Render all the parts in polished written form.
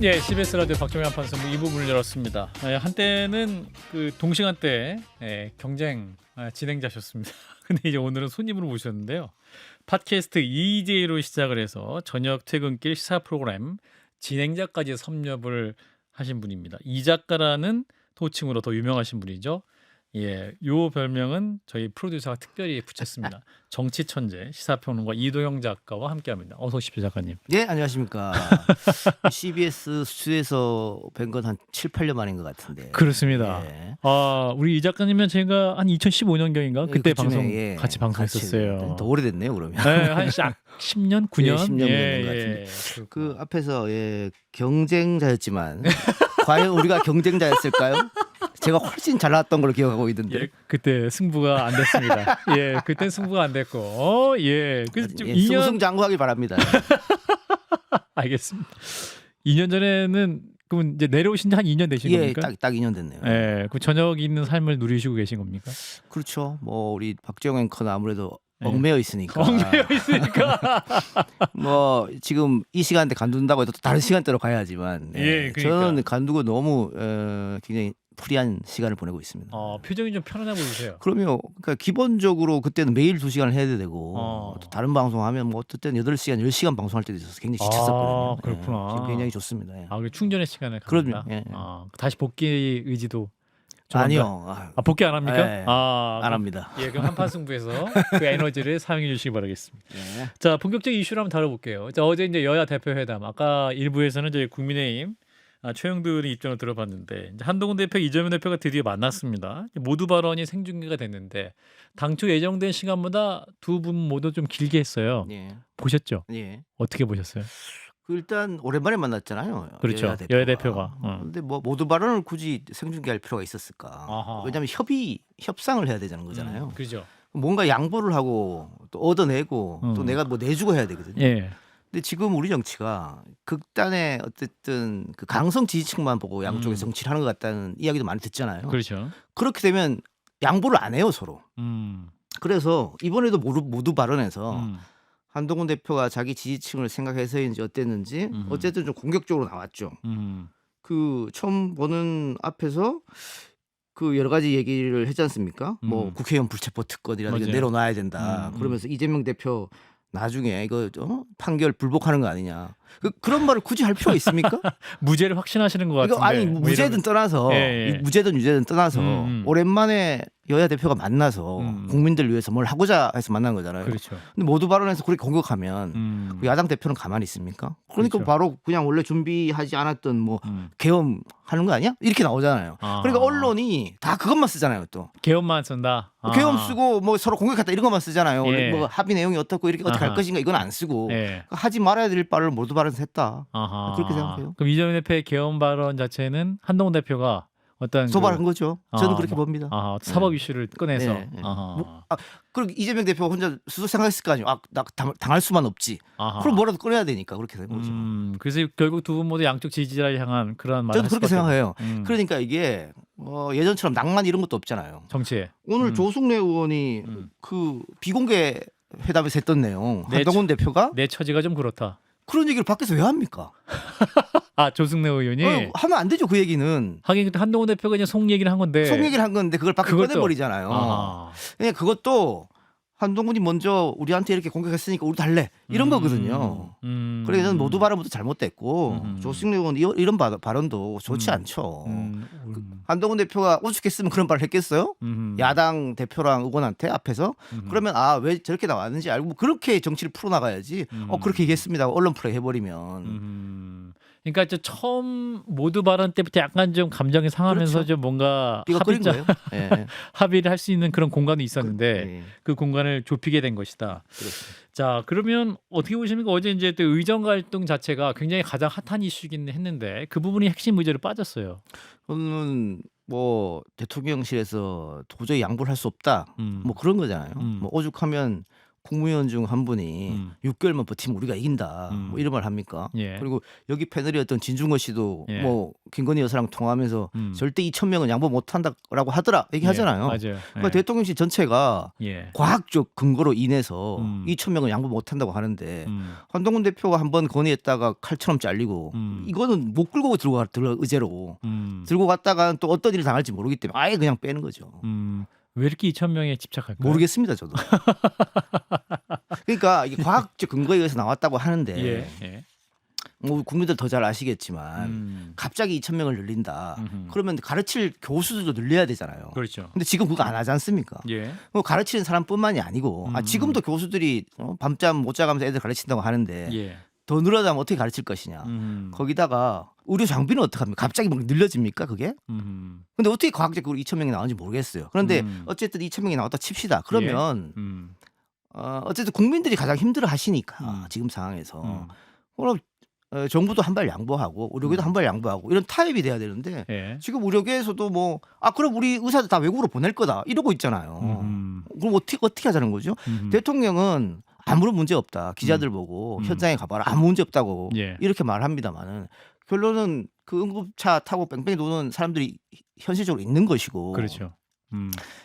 예, CBS 라디오 박정희 한판승부 2부 문을 열었습니다. 한때는 그 동시간대 경쟁 진행자셨습니다. 근데 이제 오늘은 손님으로 모셨는데요. 팟캐스트 EJ로 시작을 해서 저녁 퇴근길 시사 프로그램 진행자까지 섭렵을 하신 분입니다. 이 작가라는 호칭으로 더 유명하신 분이죠. 예, 요 별명은 저희 프로듀서가 특별히 붙였습니다. 정치 천재 시사평론가 이도영 작가와 함께합니다. 어서 오십시오, 작가님. 네, 안녕하십니까. CBS 스튜디오에서 뵌 건 한 7, 8년 만인 것 같은데. 그렇습니다. 예. 우리 이 작가님은 제가 한 2015년경인가 그때 그쯤에, 방송 예. 같이 방송했었어요. 더 오래됐네요, 그러면. 네, 한 10년, 9년, 예, 10년 되는 것 같은데. 그 앞에서 경쟁자였지만 과연 우리가 경쟁자였을까요? 제가 훨씬 잘 나왔던 걸로 기억하고 있는데. 예, 그때 승부가 안 됐습니다. 예, 그때 승부가 안 됐고, 그래서 좀 2년 승승장구하길 바랍니다. 알겠습니다. 2년 전에는 그럼 이제 내려오신 지 한 2년 되신 예, 겁니까? 딱 2년 됐네요. 예, 그 저녁 있는 삶을 누리시고 계신 겁니까? 그렇죠. 뭐 우리 박정희 앵커는 아무래도 예. 얽매여 있으니까. 엉매여 있으니까. 뭐 지금 이 시간대 간둔다고 해도 또 다른 시간대로 가야지만 예, 그러니까. 저는 간두고 너무 굉장히 프리한 시간을 보내고 있습니다. 표정이 좀 편안해 보이세요. 그러면 그러니까 기본적으로 그때는 매일 2시간을 해야 되고 또 다른 방송하면 뭐 어떨 때는 8시간, 10시간 방송할 때도 있어서 굉장히 지쳤었거든요. 그렇구나. 지금 굉장히 좋습니다. 그 충전의 시간을 그럼요. 갖는다. 예. 다시 복귀 의지도 조만간- 아니요. 복귀 안 합니까? 예, 안 그럼- 합니다. 예, 그럼 한판 승부에서 그 에너지를 사용해 주시기 바라겠습니다. 예. 자, 본격적인 이슈를 한번 다뤄볼게요. 자, 어제 이제 여야 대표 회담, 아까 일부에서는 저희 국민의힘 최영두 입장을 들어봤는데 이제 한동훈 대표, 이재명 대표가 드디어 만났습니다. 모두 발언이 생중계가 됐는데 당초 예정된 시간보다 두 분 모두 좀 길게 했어요. 예. 보셨죠? 예. 어떻게 보셨어요? 그 일단 오랜만에 만났잖아요. 그렇죠. 여야 대표가. 근데 뭐 모두 발언을 굳이 생중계할 필요가 있었을까? 아하. 왜냐하면 협상을 해야 되는 거잖아요. 그죠. 뭔가 양보를 하고 또 얻어내고 또 내가 뭐 내주고 해야 되거든요. 예. 근데 지금 우리 정치가 극단의 어쨌든 그 강성 지지층만 보고 양쪽에 정치를 하는 것 같다는 이야기도 많이 듣잖아요. 그렇죠. 그렇게 되면 양보를 안 해요 서로. 음. 그래서 이번에도 모두 발언에서 음. 한동훈 대표가 자기 지지층을 생각해서인지 어땠는지 어쨌든 좀 공격적으로 나왔죠. 음. 그 처음 보는 앞에서 그 여러 가지 얘기를 했지 않습니까? 뭐 국회의원 불체포 특권이라든가 맞아요. 내려놔야 된다. 그러면서 이재명 대표 나중에 이거 판결 불복하는 거 아니냐. 그런 말을 굳이 할 필요가 있습니까? 무죄를 확신하시는 것 같은데. 이거 아니 뭐 무죄든 이러면- 떠나서 예. 무죄든 유죄든 떠나서 오랜만에 여야 대표가 만나서 국민들 위해서 뭘 하고자 해서 만난 거잖아요. 그렇죠. 근데 모두 발언해서 그렇게 공격하면 그 야당 대표는 가만히 있습니까? 그러니까 그렇죠. 바로 그냥 원래 준비하지 않았던 뭐 계엄 하는 거 아니야? 이렇게 나오잖아요. 그러니까 언론이 다 그것만 쓰잖아요. 또 계엄만 쓴다. 계엄 쓰고 뭐 서로 공격했다 이런 것만 쓰잖아요. 원래 예. 뭐 합의 내용이 어떻고 이렇게 어떻게 할 아하. 것인가 이건 안 쓰고 예. 그러니까 하지 말아야 될 바를 모두 발언해서 했다. 아하. 그렇게 생각해요. 그럼 이재명 대표의 계엄 발언 자체는 한동훈 대표가 어떤 소발한 거죠. 저는 그렇게 뭐- 봅니다. 사법 이슈를 꺼내서. 예, 예. 아하. 그리고 이재명 대표가 혼자 스스로 생각했을 거 아니에요. 나 당할 수만 없지. 아하. 그럼 뭐라도 꺼내야 되니까 그렇게 된 거죠. 그래서 결국 두 분 모두 양쪽 지지자를 향한 그런 말을 저는 그렇게 생각해요. 음. 그러니까 이게 예전처럼 낭만 이런 것도 없잖아요. 정치에. 오늘 조승래 의원이 그 비공개 회담에서 했던 내용 네, 한동훈 대표가 내 처지가 좀 그렇다. 그런 얘기를 밖에서 왜 합니까? 조승래 의원이 하면 안 되죠. 그 얘기는 하긴 그때 한동훈 대표가 그냥 속 얘기를 한 건데. 속 얘기를 한 건데 그걸 밖에 그것도- 꺼내버리잖아요. 아하. 그냥 그것도 한동훈이 먼저 우리한테 이렇게 공격했으니까 우리도 할래 이런 거거든요. 그래서 저는 모두 발언부터 잘못됐고 조승래 의원 이런 발언도 좋지 않죠. 한동훈 대표가 오죽했으면 그런 말을 했겠어요? 야당 대표랑 의원한테 앞에서 그러면 왜 저렇게 나왔는지 알고 그렇게 정치를 풀어나가야지. 그렇게 얘기했습니다. 언론 플레이 해버리면. 그러니까 저 처음 모두 발언 때부터 약간 좀 감정이 상하면서 그렇죠. 좀 뭔가 삐가 끓인 거예요. 예. 합의를 할 수 있는 그런 공간이 있었는데 예. 그 공간을 좁히게 된 것이다. 그렇습니다. 자, 그러면 어떻게 보십니까? 어제 이제 또 의정 갈등 자체가 굉장히 가장 핫한 이슈긴 했는데 그 부분이 핵심 의제로 빠졌어요. 저는 뭐 대통령실에서 도저히 양보를 할 수 없다. 뭐 그런 거잖아요. 뭐 오죽하면 국무위원 중 한 분이 음. 6개월만 버티면 우리가 이긴다. 뭐 이런 말 합니까? 예. 그리고 여기 패널이었던 진중권 씨도 예. 뭐 김건희 여사랑 통화하면서 절대 2,000명은 양보 못 한다라고 하더라 얘기하잖아요. 예. 맞아요. 그러니까 예. 대통령실 전체가 예. 과학적 근거로 인해서 음. 2,000명은 양보 못 한다고 하는데 음. 한동훈 대표가 한번 건의했다가 칼처럼 잘리고 이거는 못 끌고 들어 의제로 들고 갔다가 또 어떤 일을 당할지 모르기 때문에 아예 그냥 빼는 거죠. 왜 이렇게 2,000명에 집착할까요? 모르겠습니다, 저도. 그러니까 이게 과학적 근거에 의해서 나왔다고 하는데 예. 예. 뭐 국민들 더 잘 아시겠지만 갑자기 2,000명을 늘린다. 그러면 가르칠 교수들도 늘려야 되잖아요. 그렇죠. 근데 지금 그거 안 하지 않습니까? 예. 뭐 가르치는 사람뿐만이 아니고 지금도 교수들이 밤잠 못 자가면서 애들 가르친다고 하는데 예. 더 늘어나면 어떻게 가르칠 것이냐. 거기다가 의료 장비는 어떻게 합니까? 갑자기 막 늘려집니까 그게? 근데 어떻게 과학적으로 2,000명이 나오는지 모르겠어요. 그런데 어쨌든 2,000명이 나왔다 칩시다. 그러면 어쨌든 국민들이 가장 힘들어 하시니까 지금 상황에서 그럼 정부도 한 발 양보하고 의료계도 한 발 양보하고 이런 타협이 돼야 되는데 예. 지금 의료계에서도 뭐 그럼 우리 의사들 다 외국으로 보낼 거다 이러고 있잖아요. 그럼 어떻게 하자는 거죠? 대통령은 아무런 문제 없다. 기자들 보고 현장에 가봐라. 아무 문제 없다고 예. 이렇게 말합니다만은 결론은 그 응급차 타고 뺑뺑이 도는 사람들이 현실적으로 있는 것이고. 그렇죠.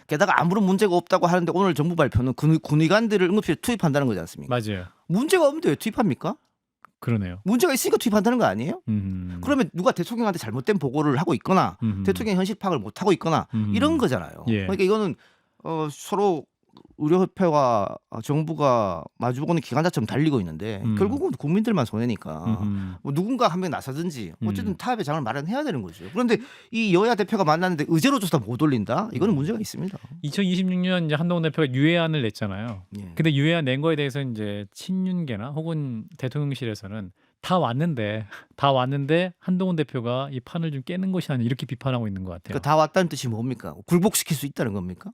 게다가 아무런 문제가 없다고 하는데 오늘 정부 발표는 군의관들을 응급실에 투입한다는 거지 않습니까? 맞아요. 문제가 없는데 왜 투입합니까? 그러네요. 문제가 있으니까 투입한다는 거 아니에요? 그러면 누가 대통령한테 잘못된 보고를 하고 있거나 대통령 현실 파악을 못 하고 있거나 이런 거잖아요. 예. 그러니까 이거는 서로 의료협회와 정부가 마주보는 기관자처럼 달리고 있는데 결국은 국민들만 손해니까 뭐 누군가 한 명 나서든지 어쨌든 타협의 장을 마련해야 되는 거죠. 그런데 이 여야 대표가 만났는데 의제로 줘서 못 올린다? 이거는 문제가 있습니다. 2026년 이제 한동훈 대표가 유예안을 냈잖아요. 예. 근데 유예안 낸 거에 대해서 이제 친윤계나 혹은 대통령실에서는 다 왔는데 한동훈 대표가 이 판을 좀 깨는 것이 아니냐 이렇게 비판하고 있는 것 같아요. 그러니까 다 왔다는 뜻이 뭡니까? 굴복시킬 수 있다는 겁니까?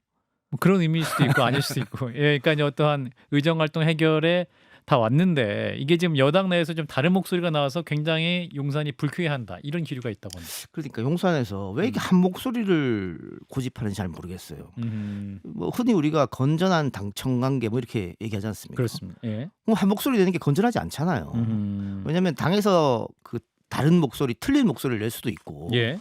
뭐 그런 의미일 수도 있고 아닐 수도 있고. 예, 그러니까 이제 어떠한 의정 활동 해결에 다 왔는데 이게 지금 여당 내에서 좀 다른 목소리가 나와서 굉장히 용산이 불쾌해한다 이런 기류가 있다고 합니다. 그러니까 용산에서 왜 이렇게 한 목소리를 고집하는지 잘 모르겠어요. 뭐 흔히 우리가 건전한 당청 관계 뭐 이렇게 얘기하지 않습니까? 그렇습니다. 예. 한 목소리 내는 게 건전하지 않잖아요. 왜냐하면 당에서 그 다른 목소리, 틀린 목소리를 낼 수도 있고 예.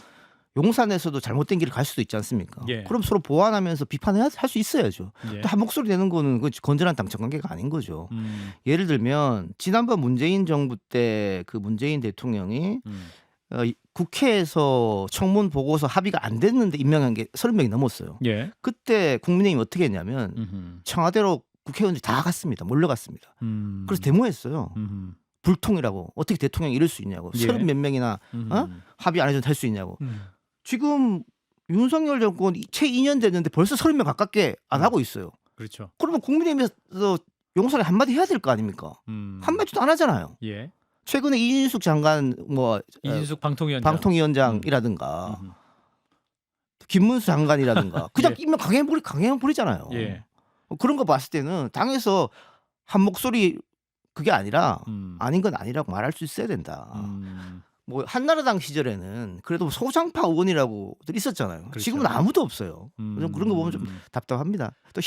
용산에서도 잘못된 길을 갈 수도 있지 않습니까? 예. 그럼 서로 보완하면서 비판을 할 수 있어야죠. 예. 또 한 목소리 내는 거는 그 건전한 당청 관계가 아닌 거죠. 예를 들면 지난번 문재인 정부 때 그 문재인 대통령이 국회에서 청문 보고서 합의가 안 됐는데 임명한 게 30명이 넘었어요. 예. 그때 국민의힘이 어떻게 했냐면 청와대로 국회의원들이 다 갔습니다. 몰려갔습니다. 그래서 데모했어요. 불통이라고 어떻게 대통령이 이럴 수 있냐고. 예. 30몇 명이나 합의 안 해도 될 수 있냐고. 지금 윤석열 정권 채 2년 됐는데 벌써 30명 가깝게 안 하고 있어요. 그렇죠. 그러면 국민의힘에서 용산에 한마디 해야 될 거 아닙니까? 한마디도 안 하잖아요. 예. 최근에 이인숙 장관 뭐 이진숙 방통위원장. 방통위원장이라든가 김문수 장관이라든가 그냥 예. 이면 강행해 버리잖아요. 예. 그런 거 봤을 때는 당에서 한 목소리 그게 아니라 아닌 건 아니라고 말할 수 있어야 된다. 뭐 한나라당 시절에는 그래도 소장파 의원이라고들 있었잖아요. 그렇죠. 지금은 아무도 없어요. 좀 그런 거 보면 좀 답답합니다. 또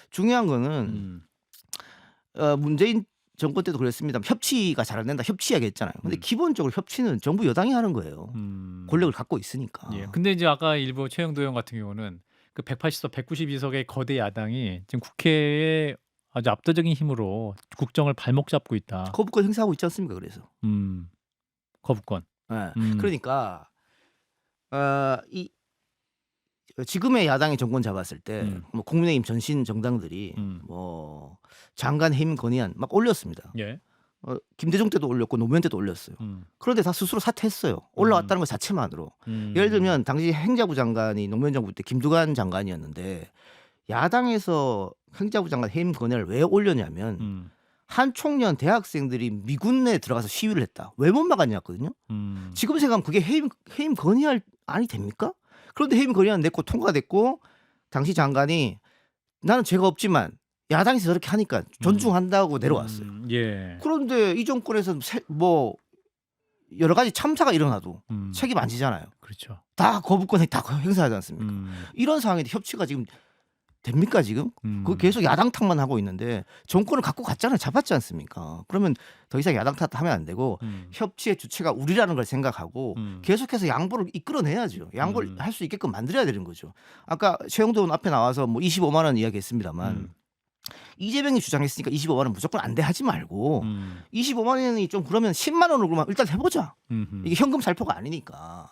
중요한 거는 문재인 정권 때도 그랬습니다. 협치가 잘 안 된다. 협치하게 했잖아요. 근데 기본적으로 협치는 정부 여당이 하는 거예요. 권력을 갖고 있으니까. 예. 근데 이제 아까 일부 최영도 의원 같은 경우는 그 180석, 192석의 거대 야당이 지금 국회에 아주 압도적인 힘으로 국정을 발목 잡고 있다. 거부권 행사하고 있지 않습니까? 그래서. 거부권. 네. 그러니까 이 지금의 야당이 정권 잡았을 때 뭐 국민의힘 전신 정당들이 뭐 장관 해임 건의안 막 올렸습니다. 예. 김대중 때도 올렸고 노무현 때도 올렸어요. 그런데 다 스스로 사퇴했어요. 올라왔다는 것 자체만으로. 예를 들면 당시 행자부 장관이 노무현 정부 때 김두관 장관이었는데 야당에서 행자부 장관 해임 건의를 왜 올렸냐면 한 총련 대학생들이 미군 내에 들어가서 시위를 했다. 왜 못 막았냐거든요. 지금 생각하면 그게 해임 건의할 안이 됩니까? 그런데 해임 건의안 냈고 통과됐고 당시 장관이 나는 죄가 없지만 야당에서 저렇게 하니까 존중한다고 내려왔어요. 예. 그런데 이 정권에서 뭐 여러 가지 참사가 일어나도 책임 안 지잖아요. 그렇죠. 다 거부권에 다 행사하지 않습니까? 이런 상황인데 협치가 지금 됩니까 지금? 그 계속 야당 탓만 하고 있는데 정권을 갖고 갔잖아요. 잡았지 않습니까? 그러면 더 이상 야당 탓하면 안 되고 협치의 주체가 우리라는 걸 생각하고 계속해서 양보를 이끌어내야죠. 양보를 할 수 있게끔 만들어야 되는 거죠. 아까 최영도 의원 앞에 나와서 뭐 25만 원 이야기했습니다만 이재명이 주장했으니까 25만 원 무조건 안 돼 하지 말고 25만 원이 좀 그러면 10만 원으로 그러면 일단 해보자. 이게 현금 살포가 아니니까.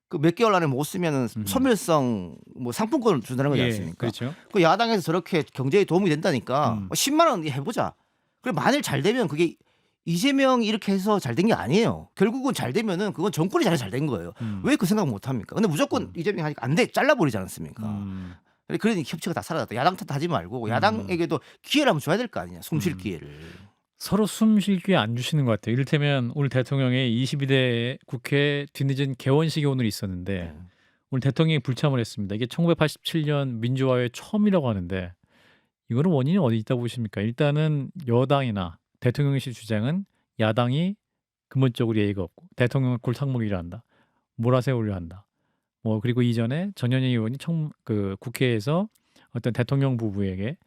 그 몇 개월 안에 못 쓰면은 소멸성 뭐 상품권을 준다는 거지 않습니까? 그렇죠. 그 야당에서 저렇게 경제에 도움이 된다니까 10만 원 해보자. 그래 만일 잘 되면 그게 이재명이 이렇게 해서 잘 된 게 아니에요. 결국은 잘 되면은 그건 정권이 잘해서 잘 된 거예요. 왜 그 생각 못 합니까? 근데 무조건 이재명이 하니까 안 돼. 잘라버리지 않습니까? 그러니 협치가 다 사라졌다. 야당 탓하지 말고 야당에게도 기회를 한번 줘야 될 거 아니냐. 숨 쉴 기회를. 서로 숨 쉴 기회 안 주시는 것 같아요. 이를테면 오늘 대통령의 22대 국회 뒤늦은 개원식이 오늘 있었는데 오늘 대통령이 불참을 했습니다. 이게 1987년 민주화의 처음이라고 하는데 이거는 원인이 어디 있다고 보십니까? 일단은 여당이나 대통령실 주장은 야당이 근본적으로 예의가 없고 대통령을 골탕먹이려 한다. 몰아세우려 한다. 뭐 그리고 이전에 전현희 의원이 그 국회에서 어떤 대통령 부부에게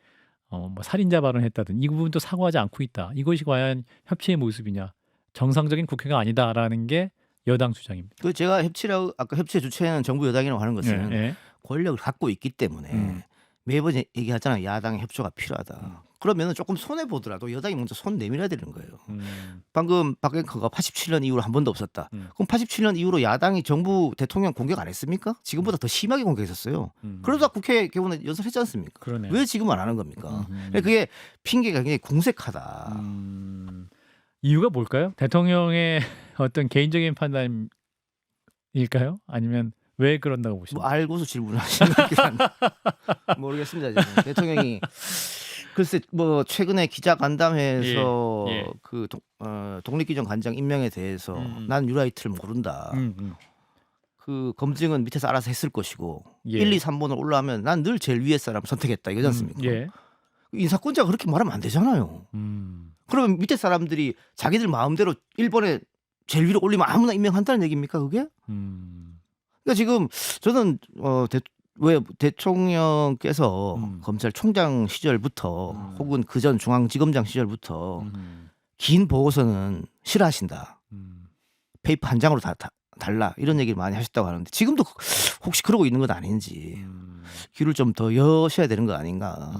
뭐 살인자 발언했다든 이 부분도 사과하지 않고 있다. 이것이 과연 협치의 모습이냐? 정상적인 국회가 아니다라는 게 여당 주장입니다. 그 제가 협치라고 아까 협치의 주체는 정부 여당이라고 하는 것은 권력을 갖고 있기 때문에 매번 얘기하잖아요. 야당의 협조가 필요하다. 그러면 조금 손해 보더라도 여당이 먼저 손 내밀어야 되는 거예요. 방금 박앵커가 87년 이후로 한 번도 없었다. 그럼 87년 이후로 야당이 정부 대통령 공격 안 했습니까? 지금보다 더 심하게 공격했었어요. 그러다 국회 개원에 연설했지 않습니까? 그러네요. 왜 지금 안 하는 겁니까? 그게 핑계가 굉장히 궁색하다. 이유가 뭘까요? 대통령의 어떤 개인적인 판단일까요? 아니면 왜 그런다고 보십니까? 뭐 알고서 질문하시는 것 같긴 한데 모르겠습니다. 지금. 대통령이 글쎄 뭐 최근에 기자간담회에서 그 독립기존 관장 임명에 대해서 난 뉴라이트를 모른다. 그 검증은 밑에서 알아서 했을 것이고 1, 2, 3번을 올라오면 난 늘 제일 위에 사람을 선택했다 이거지 않습니까? 인사권자가 그렇게 말하면 안 되잖아요. 그러면 밑에 사람들이 자기들 마음대로 1번에 제일 위로 올리면 아무나 임명한다는 얘기입니까 그게? 그러니까 지금 저는 왜 대통령께서 검찰총장 시절부터 혹은 그전 중앙지검장 시절부터 긴 보고서는 싫어하신다. 페이퍼 한 장으로 다 달라 이런 얘기를 많이 하셨다고 하는데 지금도 혹시 그러고 있는 건 아닌지 귀를 좀 더 여셔야 되는 거 아닌가.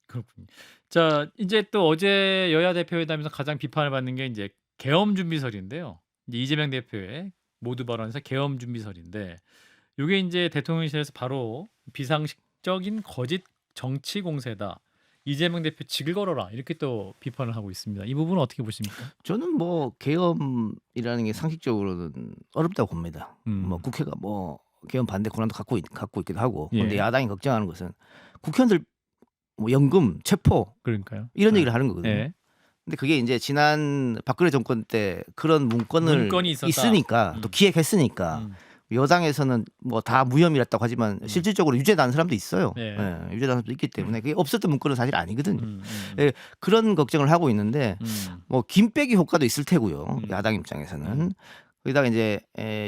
그렇군요. 자 이제 또 어제 여야 대표회담에서 가장 비판을 받는 게 이제 계엄 준비설인데요. 이제 이재명 대표의 모두 발언에서 계엄 준비설인데 이게 이제 대통령실에서 바로 비상식적인 거짓 정치 공세다. 이재명 대표 직을 걸어라 이렇게 또 비판을 하고 있습니다. 이 부분은 어떻게 보십니까? 저는 뭐 계엄이라는 게 상식적으로는 어렵다고 봅니다. 뭐 국회가 뭐 계엄 반대 권한도 갖고 있기도 하고. 그런데 야당이 걱정하는 것은 국회의원들 뭐 연금, 체포 그러니까요. 이런 얘기를 하는 거거든요. 근데 그게 이제 지난 박근혜 정권 때 그런 문건이 있으니까 또 기획했으니까 여당에서는 뭐 다 무혐의랬다고 하지만 실질적으로 유죄난 사람도 있어요. 유죄난 사람도 있기 때문에 그게 없었던 문건은 사실 아니거든요. 그런 걱정을 하고 있는데 뭐 김빼기 효과도 있을 테고요. 야당 입장에서는. 거기다가 이제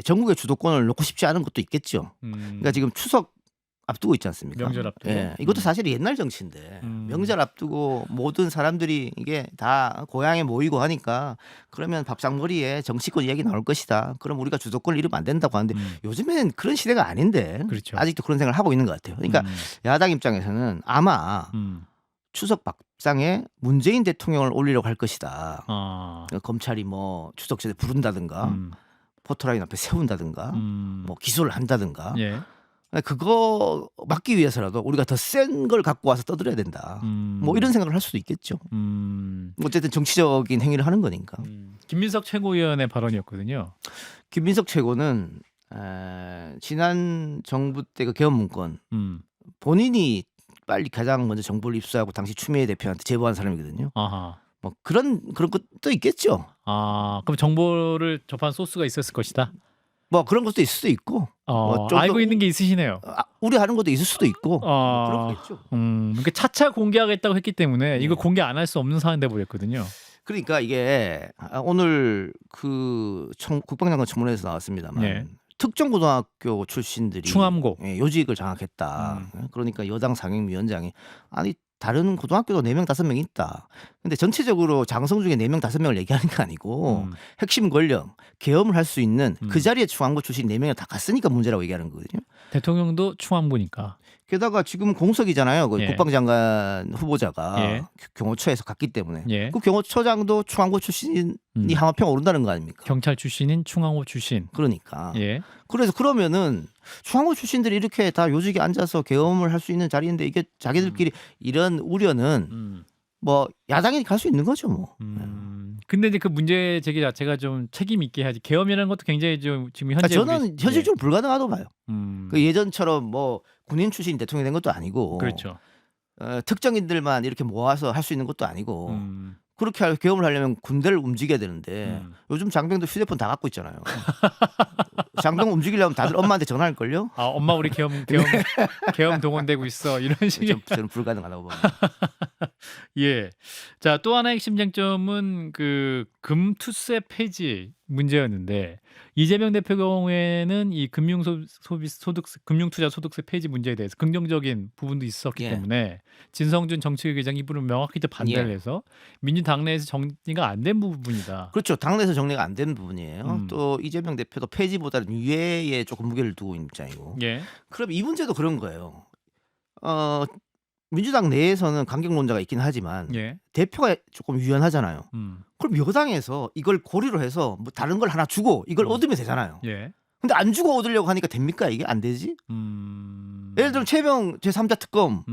전국의 주도권을 놓고 싶지 않은 것도 있겠죠. 그러니까 지금 추석 앞두고 있지 않습니까? 명절 앞두고. 이것도 사실 옛날 정치인데 명절 앞두고 모든 사람들이 이게 다 고향에 모이고 하니까 그러면 밥상머리에 정치권 이야기 나올 것이다. 그럼 우리가 주도권을 잃으면 안 된다고 하는데 요즘엔 그런 시대가 아닌데 그렇죠. 아직도 그런 생각을 하고 있는 것 같아요. 그러니까 야당 입장에서는 아마 추석 밥상에 문재인 대통령을 올리려고 할 것이다. 검찰이 뭐 추석 전에 부른다든가 포토라인 앞에 세운다든가 뭐 기소를 한다든가 그거 막기 위해서라도 우리가 더 센 걸 갖고 와서 떠들어야 된다. 뭐 이런 생각을 할 수도 있겠죠. 어쨌든 정치적인 행위를 하는 거니까. 김민석 최고위원의 발언이었거든요. 김민석 최고는 지난 정부 때 그 계엄 문건 본인이 빨리 가장 먼저 정보를 입수하고 당시 추미애 대표한테 제보한 사람이거든요. 뭐 그런 것도 있겠죠. 그럼 정보를 접한 소스가 있었을 것이다. 뭐 그런 것도 있을 수도 있고 뭐 알고 있는 게 있으시네요. 우리 하는 것도 있을 수도 있고 그런 거겠죠. 그러니까 차차 공개하겠다고 했기 때문에 이거 공개 안 할 수 없는 상황 돼 버렸거든요. 그러니까 이게 오늘 그 국방장관 청문회에서 나왔습니다만 특정 고등학교 출신들이 충암고. 예, 요직을 장악했다. 그러니까 여당 상임위원장이 아니 다른 고등학교도 4명 5명 있다. 근데 전체적으로 장성 중에 4명 5명을 얘기하는 게 아니고 핵심 권력 계엄을 할 수 있는 그 자리에 충암고 출신 4명이 다 갔으니까 문제라고 얘기하는 거거든요. 대통령도 충암고니까. 게다가 지금 공석이잖아요. 그 예. 국방장관 후보자가 예. 경호처에서 갔기 때문에 예. 그 경호처장도 충암고 출신이 하마평 오른다는 거 아닙니까? 경찰 출신인 충암고 출신. 그러니까. 예. 그래서 그러면은 충암고 출신들이 이렇게 다 요직에 앉아서 계엄을 할 수 있는 자리인데 이게 자기들끼리 이런 우려는 뭐 야당이 갈 수 있는 거죠 뭐. 근데 이제 그 문제 제기 자체가 좀 책임 있게 해야지. 계엄이라는 것도 굉장히 좀 지금 현재 저는 현실적으로 불가능하다고 봐요. 그 예전처럼 뭐 군인 출신 대통령이 된 것도 아니고, 그렇죠. 특정인들만 이렇게 모아서 할 수 있는 것도 아니고, 그렇게 계엄을 하려면 군대를 움직여야 되는데 요즘 장병들 휴대폰 다 갖고 있잖아요. 장병 움직이려면 다들 엄마한테 전화할 걸요. 아, 엄마 우리 계엄 동원되고 있어 이런 식의. 저는 불가능하다고 봅니다. 예. 자, 또 하나의 핵심 쟁점은 그 금투세 폐지 문제였는데 이재명 대표 경우에는 이 금융투자 소득세 폐지 문제에 대해서 긍정적인 부분도 있었기 예. 때문에 진성준 정치회장이 이분은 명확히 반대를 예. 해서 민주당내에서 정리가 안 된 부분이다. 그렇죠. 당내에서 정리가 안 된 부분이에요. 또 이재명 대표도 폐지보다는 유예에 조금 무게를 두고 있는 입장이고. 예. 그럼 이 문제도 그런 거예요. 민주당 내에서는 강경론자가 있긴 하지만 예. 대표가 조금 유연하잖아요. 그럼 여당에서 이걸 고리로 해서 뭐 다른 걸 하나 주고 이걸 얻으면 되잖아요. 예. 근데 안 주고 얻으려고 하니까 됩니까? 이게 안 되지? 예를 들면 최병 제3자 특검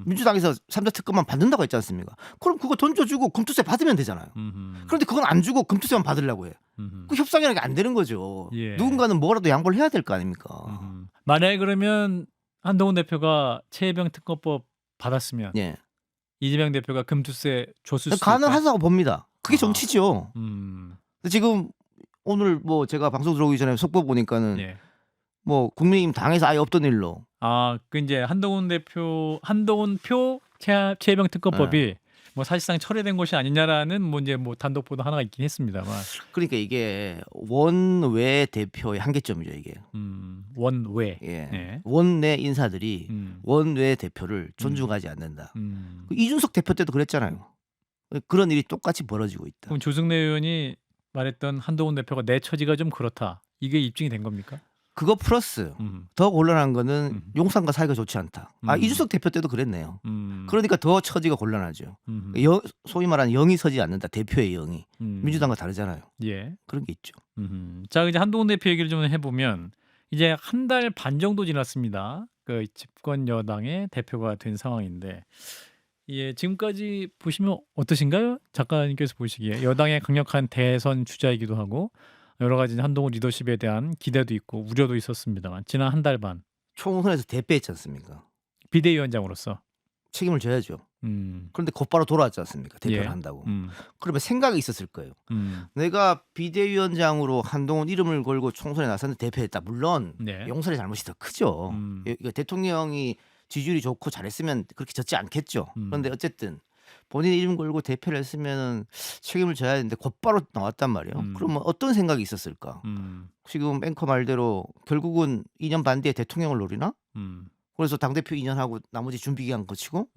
민주당에서 3자 특검만 받는다고 했지 않습니까? 그럼 그거 던져주고 금투세 받으면 되잖아요. 그런데 그건 안 주고 금투세만 받으려고 해. 그 협상이라는 게 안 되는 거죠. 예. 누군가는 뭐라도 양보를 해야 될 거 아닙니까? 만약에 그러면 한동훈 대표가 최혜병 특검법 받았으면 예. 이재명 대표가 금투세 줬을 수 있다. 가능하다고 봅니다. 그게 아. 정치죠. 근데 지금 오늘 뭐 제가 방송 들어오기 전에 속보 보니까는 예. 뭐 국민의힘 당에서 아예 없던 일로 아, 그 이제 한동훈 표 최혜병 특검법이 뭐 사실상 철회된 것이 아니냐라는 뭐 이제 뭐 단독 보도 하나가 있긴 했습니다만. 그러니까 이게 원외 대표의 한계점이죠 이게. 원외. 예. 예. 원내 인사들이 원외 대표를 존중하지 않는다. 이준석 대표 때도 그랬잖아요. 그런 일이 똑같이 벌어지고 있다. 그럼 조승래 의원이 말했던 한동훈 대표가 내 처지가 좀 그렇다. 이게 입증이 된 겁니까? 그거 플러스 더 곤란한 거는 용산과 사이가 좋지 않다. 이준석 대표 때도 그랬네요. 그러니까 더 처지가 곤란하죠. 소위 말하는 영이 서지 않는다. 대표의 영이. 민주당과 다르잖아요. 예. 그런 게 있죠. 자, 이제 한동훈 대표 얘기를 좀 해보면 이제 한 달 반 정도 지났습니다. 그 집권 여당의 대표가 된 상황인데, 예, 지금까지 보시면 어떠신가요? 작가님께서 보시기에 여당의 강력한 대선 주자이기도 하고 여러 가지 한동훈 리더십에 대한 기대도 있고 우려도 있었습니다만 지난 한 달 반 총선에서 대패했지 않습니까? 비대위원장으로서 책임을 져야죠. 그런데 곧바로 돌아왔지 않습니까? 대표를 예. 한다고. 그러면 생각이 있었을 거예요. 음. 내가 비대위원장으로 한동훈 이름을 걸고 총선에 나섰는데 대패했다. 물론 네. 용산의 잘못이 더 크죠. 이거 대통령이 지지율이 좋고 잘했으면 그렇게 졌지 않겠죠. 그런데 어쨌든 본인 이름 걸고 대표를 했으면 책임을 져야 되는데 곧바로 나왔단 말이에요. 그러면 어떤 생각이 있었을까? 지금 앵커 말대로 결국은 2년 반 뒤에 대통령을 노리나? 그래서 당대표 2년하고 나머지 준비기간 거치고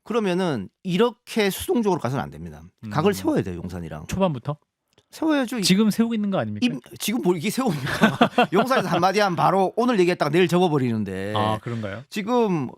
그러면은 이렇게 수동적으로 가서는 안 됩니다. 각을 세워야 돼요. 용산이랑. 초반부터 세워야죠. 지금 세우고 있는 거 아닙니까? 지금 뭐 이게 세웁니까? 용산에서 한마디 하면 바로 오늘 얘기했다가 내일 접어버리는데. 아, 그런가요? 지금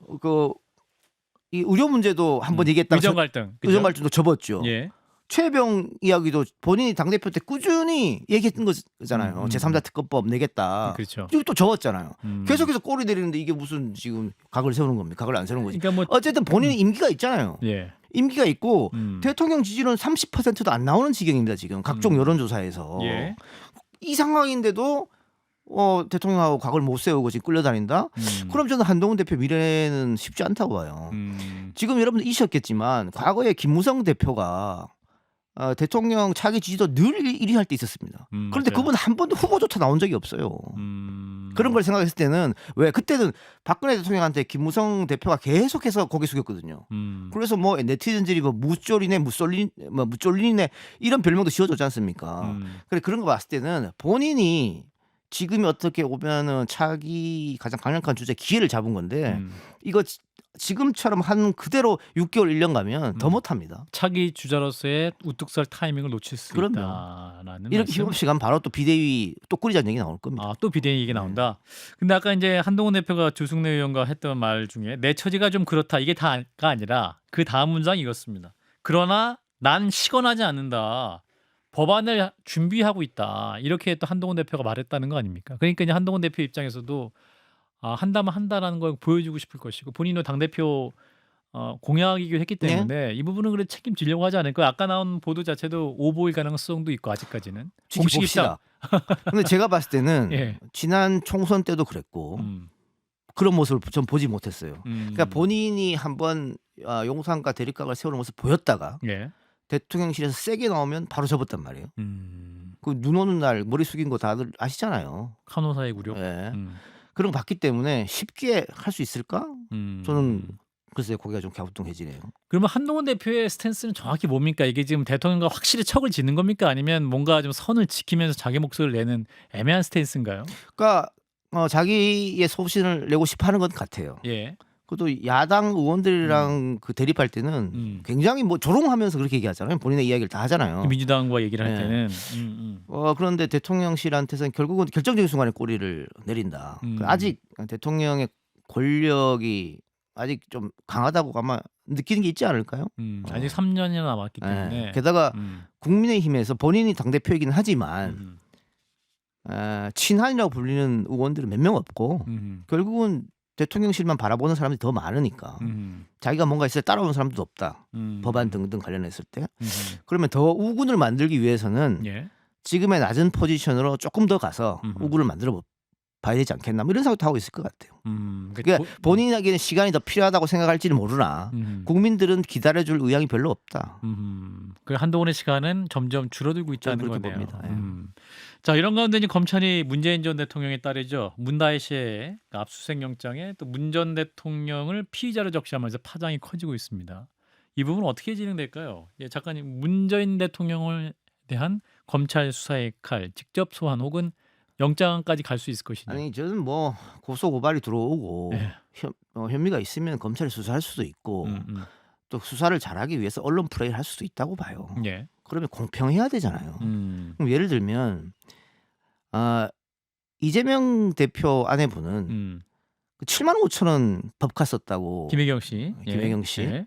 이 의료 문제도 한번 얘기했다가 의정 갈등. 그죠? 의정 갈등도 접었죠. 예. 최병 이야기도 본인이 당대표 때 꾸준히 얘기했던 거잖아요. 제3자 특검법 내겠다. 그렇죠. 지금 또 접었잖아요. 계속해서 꼬리 내리는데 이게 무슨 지금 각을 세우는 겁니까? 각을 안 세우는 거지. 그러니까 뭐 어쨌든 본인은 임기가 있잖아요. 예. 임기가 있고 대통령 지지율은 30%도 안 나오는 지경입니다. 지금 각종 여론조사에서. 예. 이 상황인데도 대통령하고 각을 못 세우고 지금 끌려다닌다? 그럼 저는 한동훈 대표 미래는 쉽지 않다고 봐요. 지금 여러분들 이셨겠지만 과거에 김무성 대표가 대통령 차기 지지도 늘 1위 할 때 있었습니다. 그런데 맞아요. 그분 한 번도 후보조차 나온 적이 없어요. 그런 걸 생각했을 때는 왜 그때는 박근혜 대통령한테 김무성 대표가 계속해서 고개 숙였거든요. 그래서 뭐 네티즌들이 뭐 무쫄이네, 무쫄리네 이런 별명도 지어줬지 않습니까? 그래 그런 거 봤을 때는 본인이 지금이 어떻게 보면은 차기 가장 강력한 주제 기회를 잡은 건데 이거 지금처럼 한 그대로 6개월 1년 가면 더 못합니다. 차기 주자로서의 우뚝 설 타이밍을 놓칠 수 그럼요. 있다라는 이렇게 말씀. 힘없이 가면 바로 또 비대위 또 꾸리자는 얘기 나올 겁니다. 아, 또 비대위 얘기 나온다. 근데 아까 이제 한동훈 대표가 주승래 의원과 했던 말 중에 내 처지가 좀 그렇다 이게 다가 아니라 그 다음 문장이 이렇습니다. 그러나 난 시건하지 않는다. 법안을 준비하고 있다. 이렇게 또 한동훈 대표가 말했다는 거 아닙니까? 그러니까 이제 한동훈 대표 입장에서도 한다면 한다라는 걸 보여주고 싶을 것이고 본인도 당대표 공약이기도 했기 때문에 이 부분은 그래 책임지려고 하지 않을까. 아까 나온 보도 자체도 오보일 가능성도 있고 아직까지는 공식 입장. 지켜봅시다. 근데 제가 봤을 때는 예. 지난 총선 때도 그랬고 그런 모습을 전 보지 못했어요. 그러니까 본인이 한번 용산과 대립각을 세우는 모습 보였다가 예. 대통령실에서 세게 나오면 바로 접었단 말이에요. 그 눈 오는 날 머리 숙인 거 다들 아시잖아요. 간호사의 굴욕. 예. 그런 거 봤기 때문에 쉽게 할 수 있을까? 저는 글쎄요, 거기가 좀 갸우뚱해지네요. 그러면 한동훈 대표의 스탠스는 정확히 뭡니까? 이게 지금 대통령과 확실히 척을 짓는 겁니까? 아니면 뭔가 좀 선을 지키면서 자기 목소리를 내는 애매한 스탠스인가요? 그러니까 자기의 소신을 내고 싶어하는 것 같아요. 예. 그것도 야당 의원들이랑 그 대립할 때는 굉장히 뭐 조롱하면서 그렇게 얘기하잖아요. 본인의 이야기를 다 하잖아요. 민주당과 얘기를 할 네. 때는 그런데 대통령실한테서는 결국은 결정적인 순간에 꼬리를 내린다. 아직 대통령의 권력이 아직 좀 강하다고 아마 느끼는 게 있지 않을까요? 아직 3년이나 남았기 때문에. 게다가 국민의힘에서 본인이 당대표이긴 하지만 친한이라고 불리는 의원들은 몇 명 없고 결국은 대통령실만 바라보는 사람들이 더 많으니까 자기가 뭔가 있을 때 따라오는 사람도 없다. 법안 등등 관련했을 때. 그러면 더 우군을 만들기 위해서는 예. 지금의 낮은 포지션으로 조금 더 가서 우군을 만들어 봐야 되지 않겠나. 뭐 이런 생각도 하고 있을 것 같아요. 그러니까 본인에게는 시간이 더 필요하다고 생각할지는 모르나 국민들은 기다려줄 의향이 별로 없다. 그 한동훈의 시간은 점점 줄어들고 있다는 저는 거네요. 그렇게 봅니다. 자, 이런 가운데 이제 검찰이 문재인 전 대통령에 따르죠. 문다혜 씨의 압수수색 영장에 또 문 전 대통령을 피의자로 적시하면서 파장이 커지고 있습니다. 이 부분은 어떻게 진행될까요? 예, 작가님, 문 전 대통령에 대한 검찰 수사의 칼 직접 소환 혹은 영장까지 갈 수 있을 것이냐. 아니 저는 뭐 고소 고발이 들어오고 네. 혐의가 있으면 검찰이 수사할 수도 있고 또 수사를 잘하기 위해서 언론 플레이를 할 수도 있다고 봐요. 예. 그러면 공평해야 되잖아요. 그럼 예를 들면 이재명 대표 아내분은 7만 5천 원 법카 썼다고 김혜경 씨. 김혜경 씨. 예.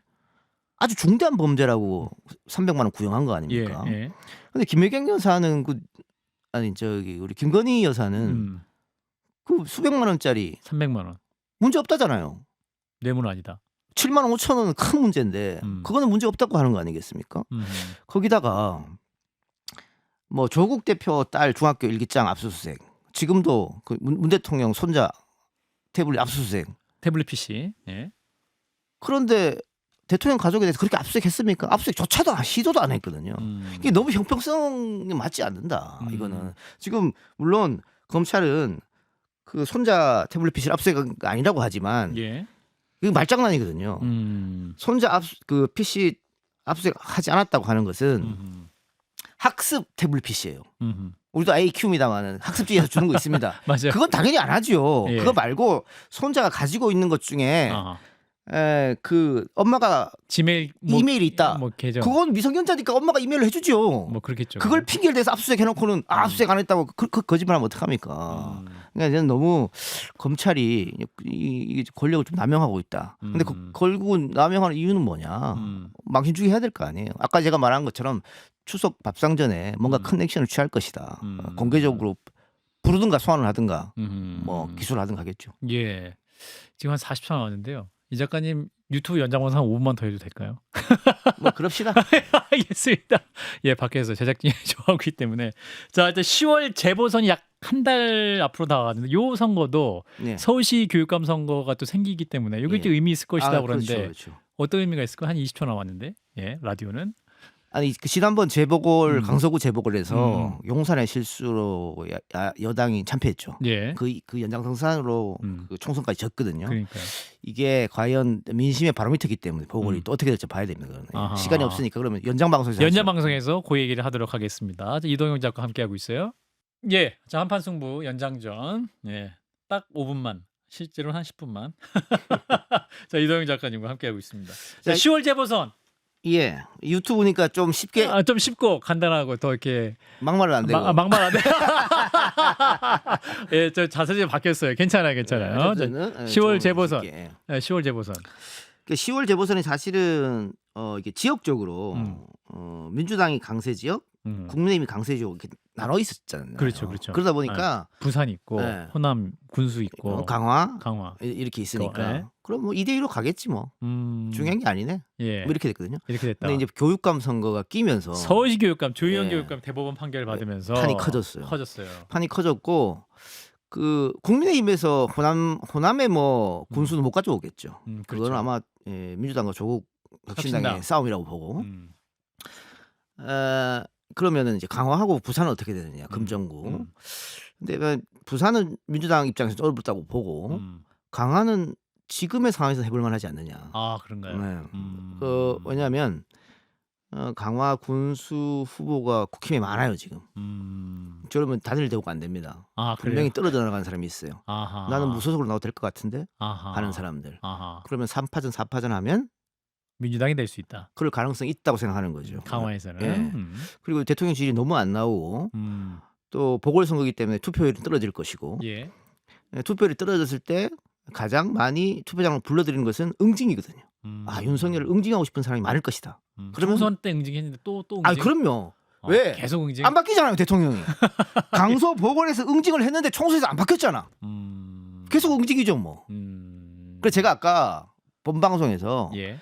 아주 중대한 범죄라고 300만 원 구형한 거 아닙니까? 예. 근데 김혜경 여사는 우리 김건희 여사는 그 수백만 원짜리 300만 원. 문제 없다잖아요. 뇌물 아니다. 7만 5천 원은 큰 문제인데 그거는 문제 없다고 하는 거 아니겠습니까? 거기다가 뭐 조국 대표 딸 중학교 일기장 압수수색, 지금도 그 문 대통령 손자 태블릿 압수수색. 태블릿 PC. 예. 그런데 대통령 가족에 대해서 그렇게 압수수색했습니까? 압수수색조차도 시도도 안 했거든요. 이게 너무 형평성이 맞지 않는다. 이거는 지금 물론 검찰은 그 손자 태블릿 PC를 압수수색한 거 아니라고 하지만 예. 이거 말장난이거든요. 손자 그 PC 압수수색하지 않았다고 하는 것은 학습 태블릿 PC예요. 우리도 아이 키웁니다만은 학습지에서 주는 거 있습니다. 맞아요. 그건 당연히 안 하죠. 예. 그거 말고 손자가 가지고 있는 것 중에 그 엄마가 지메일 이메일이 있다. 뭐 계정. 그건 미성년자니까 엄마가 이메일을 해주죠. 뭐 그렇겠죠. 그걸 핑계를 대서 압수수색 해놓고는 압수수색 안 했다고 그 거짓말하면 어떡합니까? 그러니까 저는 너무 검찰이 이 권력을 좀 남용하고 있다. 근데 결국은 남용하는 이유는 뭐냐? 망신주의 해야 될 거 아니에요. 아까 제가 말한 것처럼 추석 밥상 전에 뭔가 큰 액션을 취할 것이다. 공개적으로 부르든가 소환을 하든가 뭐 기소를 하든가 하겠죠. 예. 지금 한 40초 남았는데요. 이 작가님 유튜브 연장 방송 한 5분만 더 해도 될까요? 뭐 그럽시다. 알겠습니다. 예, 밖에서 제작진이 좋아하고 있기 때문에 자, 일단 10월 재보선이 약 한 달 앞으로 다가가는데 요 선거도 네. 서울시 교육감 선거가 또 생기기 때문에 이게 예. 좀 의미 있을 것이다 그러는데 그렇죠. 어떤 의미가 있을까? 한 20초 남았는데 예, 라디오는 아니 그 지난번 재보궐 강서구 재보궐에서 용산의 실수로 여당이 참패했죠. 예, 그 연장선상으로 그 총선까지 졌거든요. 그러니까요. 이게 과연 민심의 바로미터이기 때문에 보궐이 또 어떻게 될지 봐야 됩니다. 아하. 시간이 없으니까 그러면 연장 방송에서 연장 방송에서 그 얘기를 하도록 하겠습니다. 이동영 작가 함께하고 있어요. 예. 자, 한판 승부 연장전. 예. 딱 5분만. 실제로는 한 10분만. 자, 이동영 작가님과 함께하고 있습니다. 자, 자, 10월 재보선. 예. 유튜브니까 좀 쉽게 좀 쉽고 간단하고 더 이렇게 막말은 안 되고. 막말 안 돼. 예, 저 자세히 바뀌었어요. 괜찮아요. 네, 자, 어쨌든, 10월 좀 재보선. 쉽게. 예, 10월 재보선. 그 10월 재보선이 사실은 이게 지역적으로 민주당이 강세 지역, 국민의힘이 강세 지역 이렇게 나눠 있었잖아요. 그렇죠. 그러다 보니까 부산 있고 네. 호남 군수 있고 강화 강화. 이렇게 있으니까 네. 그럼 뭐 2대 1로 가겠지 뭐. 중요한 게 아니네. 예. 뭐 이렇게 됐거든요. 이렇게 됐다. 근데 이제 교육감 선거가 끼면서 서울시 교육감 조희영 예. 교육감 대법원 판결을 받으면서 판이 커졌어요. 판이 커졌고 그 국민의힘에서 호남에 뭐 군수는 못 가져오겠죠. 그렇죠. 그거는 아마 민주당과 조국 혁신당의 싸움이라고 보고. 그러면은 이제 강화하고 부산은 어떻게 되느냐 금정구. 근데 부산은 민주당 입장에서 어렵다고 보고 강화는 지금의 상황에서 해볼 만하지 않느냐. 아, 그런가요? 네. 왜냐하면 강화 군수 후보가 국힘에 많아요 지금. 저러면 단일대우가 안 됩니다. 아, 분명히 떨어져 나가는 사람이 있어요. 아하. 나는 무소속으로 나와도 될 것 같은데 아하. 하는 사람들. 아하. 그러면 3파전 4파전 하면 민주당이 될 수 있다. 그럴 가능성이 있다고 생각하는 거죠. 강화에서는. 예. 그리고 대통령 지지율이 너무 안 나오고 또 보궐선거이기 때문에 투표율이 떨어질 것이고 예. 투표율이 떨어졌을 때 가장 많이 투표장을 불러들이는 것은 응징이거든요. 아 윤석열을 응징하고 싶은 사람이 많을 것이다. 그러면 총선 때 응징했는데 또 응징. 아 그럼요. 왜? 계속 응징. 안 바뀌잖아요 대통령이. 강서 보궐에서 응징을 했는데 총선에서 안 바뀌었잖아. 계속 응징이죠 뭐. 그래서 제가 아까 본방송에서 예.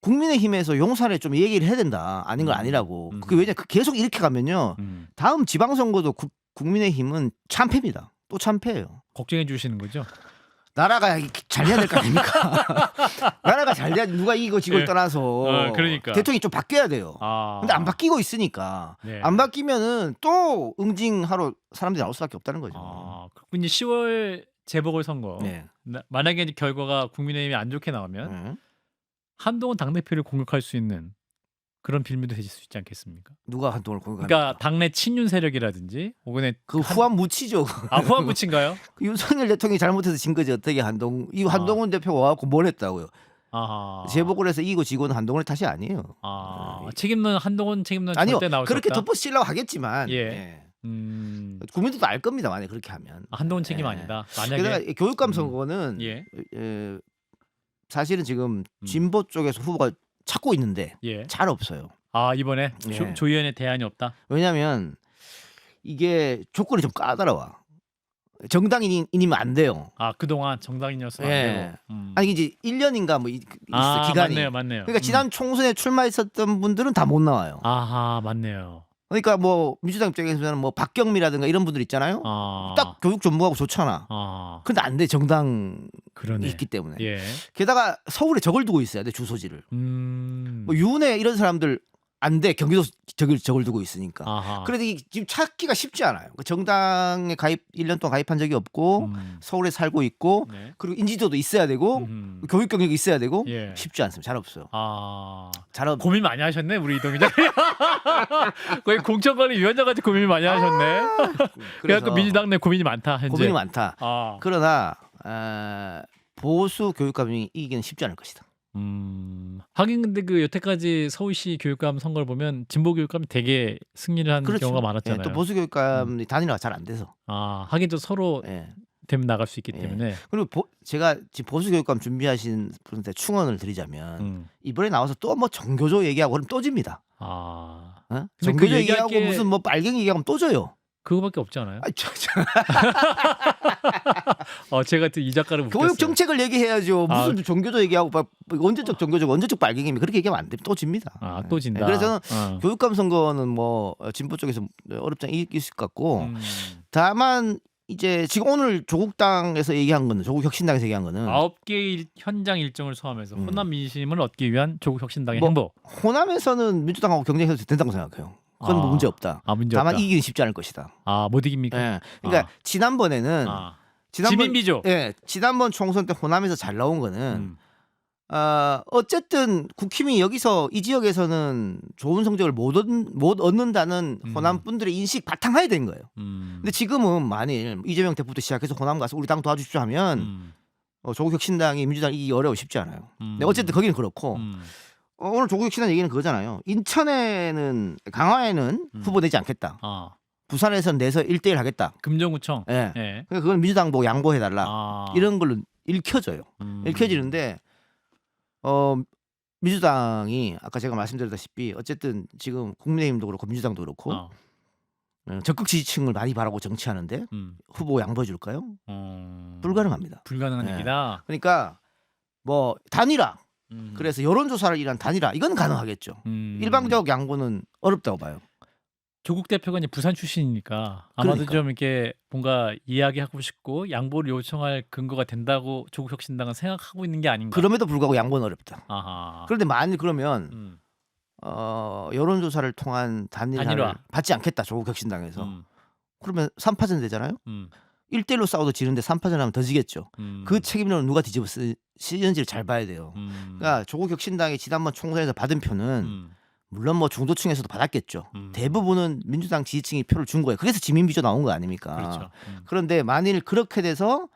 국민의힘에서 용산에 좀 얘기를 해야 된다. 아닌 건 아니라고. 그게 왜냐 계속 이렇게 가면요. 다음 지방선거도 국민의힘은 참패입니다. 또 참패예요. 걱정해 주시는 거죠? 나라가 잘 돼야 될 거 아닙니까? 나라가 잘 돼야 누가 이기고 지고를 예. 떠나서 그러니까. 대통령이 좀 바뀌어야 돼요. 근데 안 바뀌고 있으니까 네. 안 바뀌면은 또 응징하러 사람들이 나올 수밖에 없다는 거죠. 그럼 이제 10월 재보궐선거. 네. 만약에 이제 결과가 국민의힘이 안 좋게 나오면 한동훈 당대표를 공격할 수 있는 그런 빌미도 되실 수 있지 않겠습니까? 누가 한동훈을 공격합니까? 그러니까 당내 친윤 세력이라든지 혹은 그 후한 무치죠. 후한 무친가요? 그 윤석열 대통령이 잘못해서 진 거지 어떻게 한동훈 대표가 와갖고 뭘 했다고요? 재보궐에서 이기고 지고는 한동훈의 탓이 아니에요. 책임은 한동훈 책임은 아니요. 절대 나올 수 없다. 그렇게 덮어쓰려고 하겠지만 예. 국민들도 알 겁니다. 만약 그렇게 하면. 한동훈 책임 아니다. 만약에 게다가 교육감 선거는 예. 사실은 지금 진보 쪽에서 후보가 찾고 있는데 예. 잘 없어요. 이번에 예. 조의원의 대안이 없다. 왜냐하면 이게 조건이 좀 까다로워. 정당인이면 안 돼요. 그동안 정당인이었으면 예. 안 되고. 아니 이제 1년인가 뭐 있어 기간이. 맞네요. 그러니까 지난 총선에 출마했었던 분들은 다 못 나와요. 맞네요. 그러니까 뭐 민주당 입장에서는 뭐 박경미라든가 이런 분들 있잖아요. 딱 교육 전무하고 좋잖아. 근데 안 돼. 정당이 있기 때문에. 예. 게다가 서울에 저걸 두고 있어야 돼. 주소지를. 뭐 윤회 이런 사람들 안 돼. 경기도 저걸 두고 있으니까. 그래도 지금 찾기가 쉽지 않아요. 정당에 1년 동안 가입한 적이 없고 서울에 살고 있고 네. 그리고 인지도도 있어야 되고 교육 경력이 있어야 되고 예. 쉽지 않습니다. 잘 없어요. 고민 많이 하셨네 우리 이동 기자. 거의 공천관리위원장같이 고민 많이 하셨네. 그래서 민주당 내 고민이 많다. 현재. 고민이 많다. 그러나 보수 교육감이 이기기는 쉽지 않을 것이다. 하긴 근데 그 여태까지 서울시 교육감 선거를 보면 진보 교육감이 되게 승리를 한 그렇죠. 경우가 많았잖아요. 또 보수 교육감이 단일화가 잘 안 돼서. 하긴 또 서로 되면 나갈 수 있기 때문에. 그리고 제가 지금 보수 교육감 준비하신 분한테 충언을 드리자면 이번에 나와서 또 뭐 정교조 얘기하고 그러면 또 집니다. 정교조 얘기하고 무슨 뭐 빨갱이 얘기하면 또 져요. 그거밖에 없지 않아요? 제가 이 작가를 웃겼어요. 교육 정책을 얘기해야죠. 무슨 종교도 얘기하고 언제적 종교적 언제적 빨갱이면 그렇게 얘기하면 안 돼. 또 집니다. 또 진다. 그래서 교육감 선거는 뭐 진보 쪽에서 어렵지 않게 이길 수 있을 것 같고 다만 이제 지금 오늘 조국당에서 얘기한 거는 조국 혁신당에서 얘기한 거는 9개의 현장 일정을 소화하면서 호남 민심을 얻기 위한 조국 혁신당의 뭐, 행보. 호남에서는 민주당하고 경쟁해도 된다고 생각해요. 그건 뭐 문제 없다. 문제 다만 없다. 이기긴 쉽지 않을 것이다. 못 이깁니까? 예. 그러니까 지난번에는 지민비죠. 지난번 총선 때 호남에서 잘 나온 거는 어쨌든 국힘이 여기서 이 지역에서는 좋은 성적을 못 얻는다는 호남 분들의 인식 바탕하에 된 거예요. 근데 지금은 만일 이재명 대표부터 시작해서 호남 가서 우리 당 도와주십시오 하면 조국 혁신당이 민주당 이기기 어려워 쉽지 않아요. 근데 어쨌든 거기는 그렇고 오늘 조국 혁신당 얘기는 그거잖아요. 인천에는 강화에는 후보 내지 않겠다. 부산에서는 내서 1대1 하겠다. 금정구청. 예. 예. 그러니까 그건 민주당 보고 양보해달라. 이런 걸로 읽혀져요. 읽혀지는데 민주당이 아까 제가 말씀드렸다시피 어쨌든 지금 국민의힘도 그렇고 민주당도 그렇고 적극 지지층을 많이 바라고 정치하는데 후보 양보해 줄까요? 불가능합니다. 불가능한 예. 얘기다. 그러니까 뭐 단일화. 그래서 여론조사를 위한 단일화 이건 가능하겠죠. 일방적 양보는 어렵다고 봐요. 조국 대표가 이제 부산 출신이니까 아마도 그러니까. 좀 이렇게 뭔가 이야기하고 싶고 양보를 요청할 근거가 된다고 조국 혁신당은 생각하고 있는 게 아닌가. 그럼에도 불구하고 양보는 어렵다. 아하. 그런데 만일 그러면 여론조사를 통한 단일화를 단일화. 받지 않겠다 조국 혁신당에서 음. 그러면 3파전 되잖아요. 음. 1대1로 싸워도 지는데 3파전 하면 더 지겠죠. 그 책임론을 누가 뒤집어 쓰는지를 잘 봐야 돼요. 그러니까 조국 혁신당이 지난번 총선에서 받은 표는 물론 뭐 중도층에서도 받았겠죠. 대부분은 민주당 지지층이 표를 준 거예요. 그래서 지민비조 나온 거 아닙니까? 그렇죠. 그런데 만일 그렇게 돼서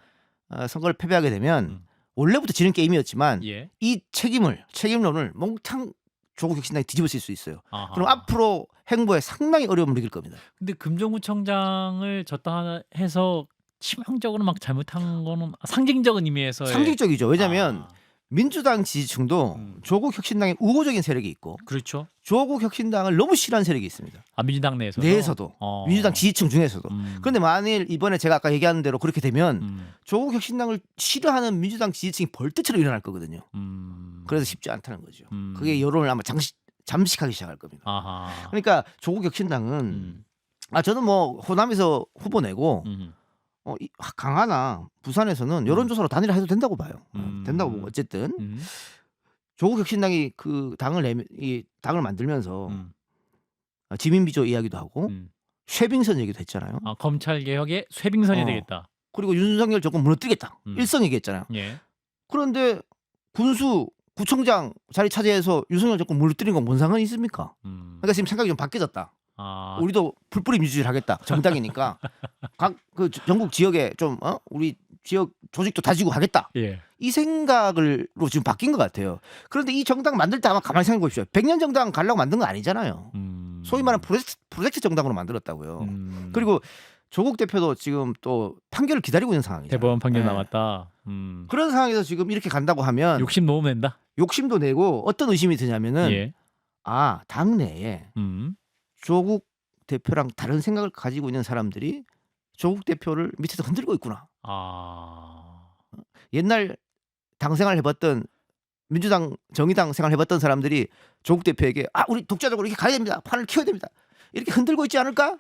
선거를 패배하게 되면 원래부터 지는 게임이었지만 예. 이 책임론을 몽탕 조국 혁신당이 뒤집어 쓸 수 있어요. 아하. 그럼 앞으로 행보에 상당히 어려움을 느낄 겁니다. 근데 금정구청장을 졌다 해서 치명적으로 막 잘못한 거는 상징적인 의미에서의 상징적이죠. 왜냐하면 아, 민주당 지지층도 조국 혁신당에 우호적인 세력이 있고 그렇죠. 조국 혁신당을 너무 싫어하는 세력이 있습니다. 민주당 내에서도. 내에서도 민주당 지지층 중에서도. 그런데 만일 이번에 제가 아까 얘기한 대로 그렇게 되면 조국 혁신당을 싫어하는 민주당 지지층이 벌떼처럼 일어날 거거든요. 그래서 쉽지 않다는 거죠. 그게 여론을 아마 잠식하기 시작할 겁니다. 아하. 그러니까 조국 혁신당은 저는 뭐 호남에서 후보 내고 강화나 부산에서는 여론조사로 단일화해도 된다고 봐요. 된다고 보고 어쨌든 조국 혁신당이 그 이 당을 만들면서 지민비조 이야기도 하고 쇄빙선 얘기도 했잖아요. 검찰 개혁의 쇄빙선이 어. 되겠다. 그리고 윤석열 정권 무너뜨리겠다. 일성 얘기했잖아요. 예. 그런데 구청장 자리 차지해서 윤석열 정권 무너뜨린 건 뭔 상관이 있습니까? 그러니까 지금 생각이 좀 바뀌어졌다. 우리도 풀뿌리 민주주의를 하겠다. 정당이니까 각 그 전국 지역에 좀 우리 지역 조직도 다지고 하겠다. 예. 이 생각으로 지금 바뀐 것 같아요. 그런데 이 정당 만들 때 아마 가만히 생각해 보십시오. 100년 정당 가려고 만든 거 아니잖아요. 소위 말하는 프로젝트 정당으로 만들었다고요. 그리고 조국 대표도 지금 또 판결을 기다리고 있는 상황이죠. 대법원 판결 네. 남았다. 그런 상황에서 지금 이렇게 간다고 하면 욕심 너무 낸다. 욕심도 내고 어떤 의심이 드냐면은 예. 당내에 조국 대표랑 다른 생각을 가지고 있는 사람들이 조국 대표를 밑에서 흔들고 있구나. 옛날 당 생활 해봤던 민주당 정의당 생활 해봤던 사람들이 조국 대표에게 우리 독자적으로 이렇게 가야 됩니다. 판을 키워야 됩니다. 이렇게 흔들고 있지 않을까?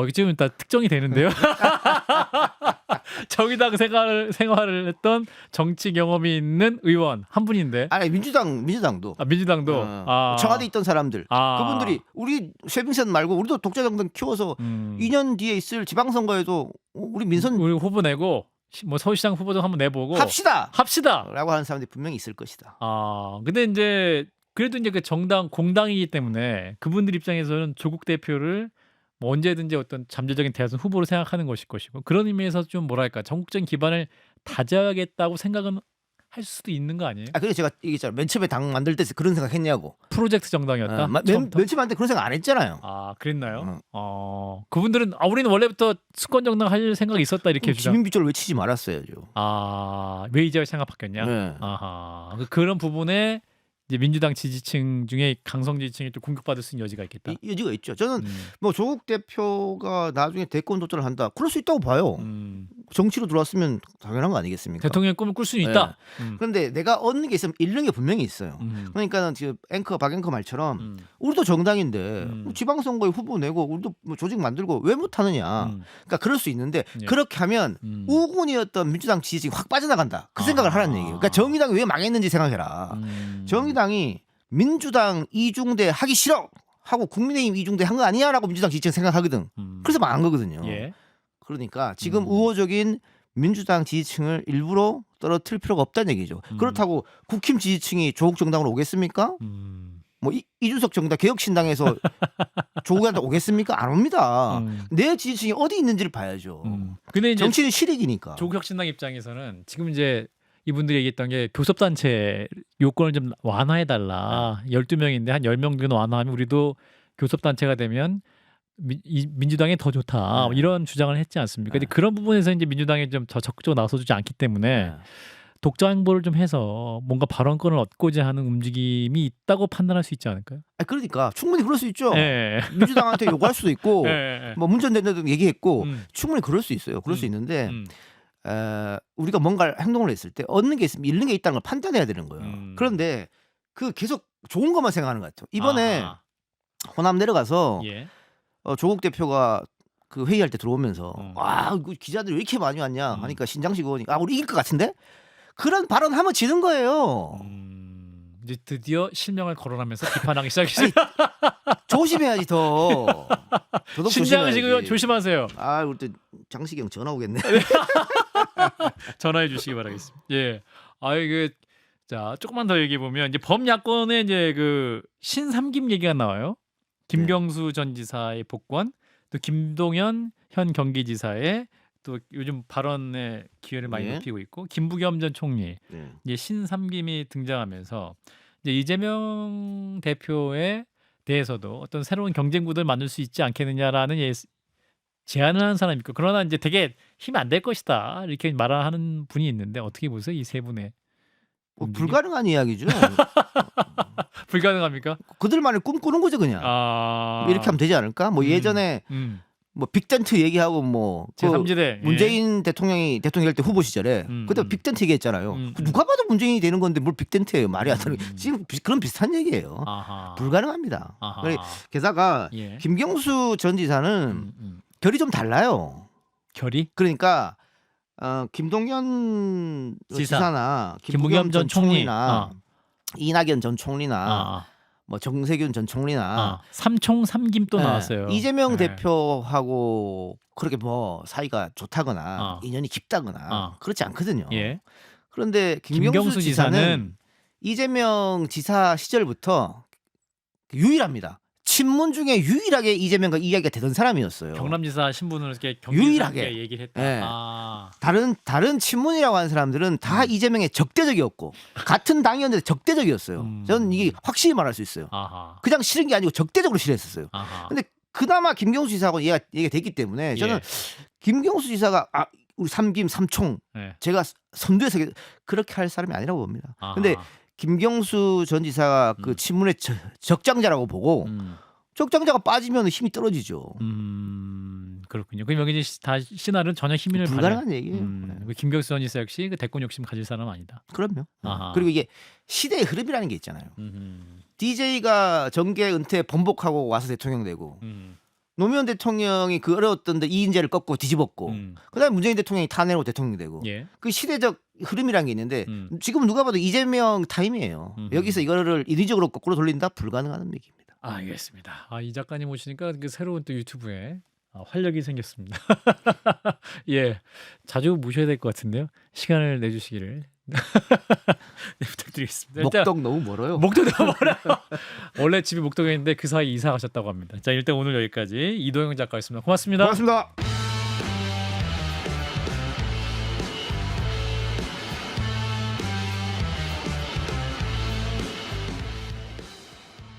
이게 지금 다 특정이 되는데요. 정의당 생활을 했던 정치 경험이 있는 의원 한 분인데. 아니 민주당도 민주당도 청와대 있던 사람들 그분들이 우리 쇄빙선 말고 우리도 독자 정당 키워서 2년 뒤에 있을 지방선거에도 우리 민선 우리 후보 내고 뭐 서울시장 후보도 한번 내보고 합시다라고 하는 사람들이 분명히 있을 것이다. 근데 이제 그래도 이제 그 정당 공당이기 때문에 그분들 입장에서는 조국 대표를 뭐 언제든지 어떤 잠재적인 대선 후보로 생각하는 것일 것이고 그런 의미에서 좀 뭐랄까 전국적인 기반을 다져야겠다고 생각은 할 수도 있는 거 아니에요? 그래서 제가 얘기했잖아요. 맨 처음에 당 만들 때 그런 생각했냐고. 프로젝트 정당이었다. 맨 처음에 만들 때 그런 생각 안 했잖아요. 그랬나요? 그분들은 우리는 원래부터 수권 정당 할 생각이 있었다 이렇게 주장. 지민비조를 외치지 말았어야죠. 왜 이제 생각 바뀌었냐? 네. 그런 부분에 이제 민주당 지지층 중에 강성 지지층이 또 공격받을 수 있는 여지가 있겠다. 여지가 있죠. 저는 뭐 조국 대표가 나중에 대권 도전을 한다. 그럴 수 있다고 봐요. 정치로 들어왔으면 당연한 거 아니겠습니까? 대통령 꿈을 꿀 수는 있다. 그런데 내가 얻는 게 있으면 잃는 게 분명히 있어요. 그러니까는 지금 박앵커 말처럼 우리도 정당인데 지방선거에 후보 내고 우리도 뭐 조직 만들고 왜 못하느냐. 그러니까 그럴 수 있는데 그렇게 하면 우군이었던 민주당 지지층이 확 빠져나간다. 그 생각을 하라는 얘기예요. 그러니까 정의당이 왜 망했는지 생각해라. 정의당이 민주당 이중대 하기 싫어 하고 국민의힘 이중대 한 거 아니야라고 민주당 지지층 생각하거든. 그래서 망한 거거든요. 예. 그러니까 지금 우호적인 민주당 지지층을 일부러 떨어뜨릴 필요가 없다는 얘기죠. 그렇다고 국힘 지지층이 조국 정당으로 오겠습니까? 뭐 이준석 정당 개혁신당에서 조국한테 오겠습니까? 안 옵니다. 내 지지층이 어디 있는지를 봐야죠. 근데 이제 정치는 실익이니까. 조국혁신당 입장에서는 지금 이제 이분들이 얘기했던 게 교섭단체 요건을 좀 완화해달라. 12명인데 한 10명 정도 완화하면 우리도 교섭단체가 되면 민주당이 더 좋다. 네. 이런 주장을 했지 않습니까? 네. 근데 그런 부분에서 이제 민주당이 좀 더 적극적으로 나서주지 않기 때문에 네. 독자 행보를 좀 해서 뭔가 발언권을 얻고자 하는 움직임이 있다고 판단할 수 있지 않을까요? 그러니까 충분히 그럴 수 있죠. 예. 민주당한테 요구할 수도 있고 예. 뭐 문전 대통령도 얘기했고 음. 충분히 그럴 수 있어요. 그럴 수 있는데 음. 우리가 뭔가 행동을 했을 때 얻는 게 있으면 잃는 게 있다는 걸 판단해야 되는 거예요. 그런데 그 계속 좋은 것만 생각하는 것 같아요. 이번에 아하. 호남 내려가서 예. 조국 대표가 그 회의할 때 들어오면서 음. 기자들이 왜 이렇게 많이 왔냐 하니까 신장식 의원이 우리 이길 것 같은데 그런 발언하면 지는 거예요. 이제 드디어 실명을 거론하면서 비판하기 시작했습니다. 조심해야지 더. 더더욱 신장식 의원 조심해야지. 조심하세요. 우리 또 장식이 형 전화 오겠네. 전화해 주시기 바라겠습니다. 예. 자, 조금만 더 얘기해 보면 이제 범야권의 이제 그 신삼김 얘기가 나와요. 김경수 전 지사의 복권, 또 김동연 현 경기지사의 또 요즘 발언의 기회를 많이 예. 높이고 있고 김부겸 전 총리 네. 이제 신삼김이 등장하면서 이제 이재명 대표에 대해서도 어떤 새로운 경쟁 구도를 만들 수 있지 않겠느냐라는 제안을 하는 사람이 있고 그러나 이제 되게 힘이 안 될 것이다 이렇게 말하는 분이 있는데 어떻게 보세요 이 세 분의 움직임? 불가능한 이야기죠. 불가능합니까? 그들만의 꿈꾸는 거죠 그냥. 이렇게 하면 되지 않을까? 뭐 예전에 뭐 빅텐트 얘기하고 뭐 그 제3지대 문재인 대통령이 대통령 될 때 후보 시절에 그때 빅텐트 얘기했잖아요. 누가 봐도 문재인이 되는 건데 뭘 빅텐트예요? 말이 안 되는. 지금 그런 비슷한 얘기예요. 아하. 불가능합니다. 아하. 게다가 예. 김경수 전 지사는 결이 좀 달라요. 결이? 그러니까 김동연 지사나 김부겸 전 총리나 이낙연 전 총리나 뭐 정세균 전 총리나 삼총 삼김 또 나왔어요. 이재명 대표하고 그렇게 뭐 사이가 좋다거나 인연이 깊다거나 그렇지 않거든요. 예. 그런데 김경수 지사는 이재명 지사 시절부터 유일합니다. 친문 중에 유일하게 이재명과 이야기가 되던 사람이었어요. 경남지사 신분을 이렇게 유일하게 얘기를 했다. 네. 다른 친문이라고 하는 사람들은 다 이재명에 적대적이었고 같은 당이었는데 적대적이었어요. 저는 이게 확실히 말할 수 있어요. 아하. 그냥 싫은 게 아니고 적대적으로 싫어했었어요. 아하. 근데 그나마 김경수 지사하고 얘기가 됐기 때문에 저는 김경수 지사가 우리 삼김 삼총 제가 선두에서 그렇게 할 사람이 아니라고 봅니다. 근데 김경수 전 지사가 그 친문의 적장자라고 보고 적장자가 빠지면 힘이 떨어지죠. 그렇군요. 그럼 여기 이제 다 신하는 전혀 힘을 불가능한 얘기예요. 김경수 전 지사 역시 그 대권 욕심 가질 사람은 아니다. 그럼요. 아하. 그리고 이게 시대의 흐름이라는 게 있잖아요. DJ가 정계 은퇴 번복하고 와서 대통령 되고 노무현 대통령이 그 어려웠던데 이인재를 꺾고 뒤집었고 그다음에 문재인 대통령이 탄핵으로 대통령이 되고 그 시대적 흐름이라는 게 있는데 지금 누가 봐도 이재명 타임이에요. 여기서 이거를 인위적으로 거꾸로 돌린다? 불가능한 얘기입니다. 알겠습니다. 이 작가님 오시니까 그 새로운 또 유튜브에 활력이 생겼습니다. 예, 자주 모셔야 될 것 같은데요. 시간을 내주시기를 네, 부탁드리겠습니다. 목동 너무 멀어요. 목동 너무 멀어요. 원래 집이 목동에 있는데 그 사이 이사 가셨다고 합니다. 자, 일단 오늘 여기까지 이도영 작가였습니다. 고맙습니다. 고맙습니다.